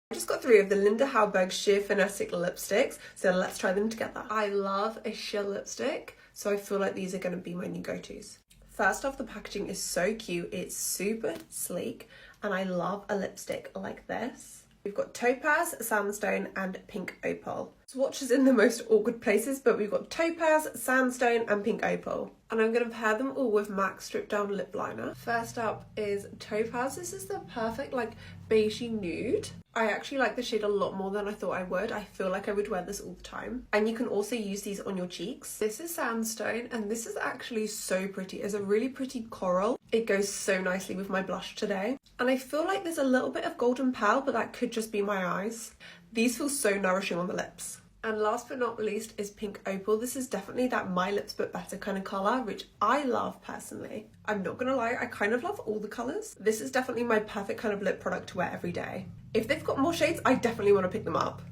I just got 3 of the Linda Hauberg Sheer Finesse lipsticks, so let's try them together. I love a sheer lipstick, so I feel like these are going to be my new go-tos. First off, the packaging is so cute. It's super sleek, and I love a lipstick like this. We've got Topaz, Sandstone, and Pink Opal. Swatches in the most awkward places, but we've got Topaz, Sandstone, and Pink Opal. And I'm going to pair them all with MAC Strip Down Lip Liner. First up is Topaz. This is the perfect, like, beigey nude. I actually like the shade a lot more than I thought I would. I feel like I would wear this all the time. And you can also use these on your cheeks. This is Sandstone, and this is actually so pretty. It's a really pretty coral. It goes so nicely with my blush today. And I feel like there's a little bit of golden pearl, but that could just be my eyes. These feel so nourishing on the lips. And last but not least is Pink Opal. This is definitely that My Lips But Better kind of colour, which I love personally. I'm not gonna lie, I kind of love all the colours. This is definitely my perfect kind of lip product to wear every day. If they've got more shades, I definitely want to pick them up.